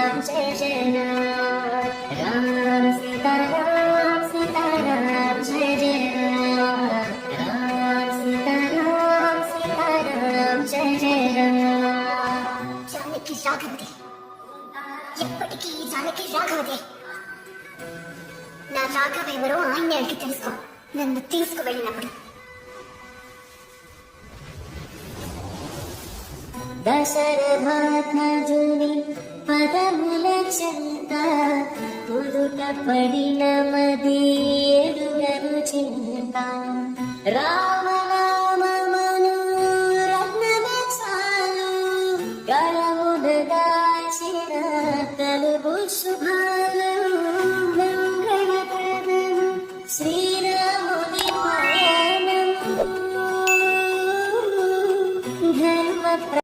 जय जय राम राम सीताराम जय जय राम सीताराम जय जय जानकी राघवते ఎప్పటికీ జానకి రాఘవదే నా రాఘవ ఎవరో ఆయన్ని అడిగి తెలుసుకో నన్ను తీసుకువెళ్ళినప్పుడు దశరథాత్మజుని పదముల చెంత కుదుట పడిన మది ఎదుగను చింత రామనామమును రత్నవత్సాలు గళమున దాచిన కలుగు శుభ